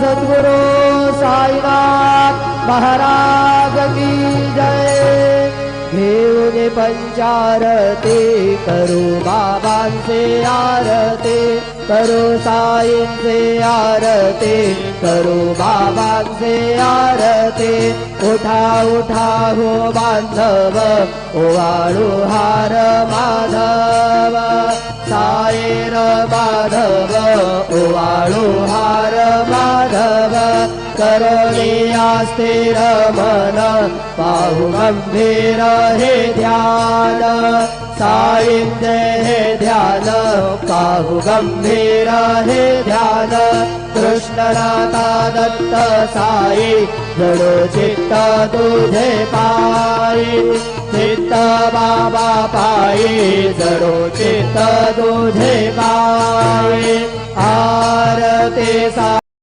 सद्गुरु साईनाथ महाराज की जय। घेऊन पंचारती करू बाबांचे आरती, करू साईंचे आरती, करू बाबांचे आरती। उठा उठा हो बांधव ओवाळू हार माधव, साईर माधव ओवाळू हार माधव। करुणिया स्थिर मन पाहू गंभीर हे ध्यान, साईंचे हे ध्यान पाहू गंभीर हे ध्यान। कृष्णनाथा दत्त साई जडो चित्त तुझे पायी, चित्त बाबा पायी जडो चित्त तुझे पायी। आरती सा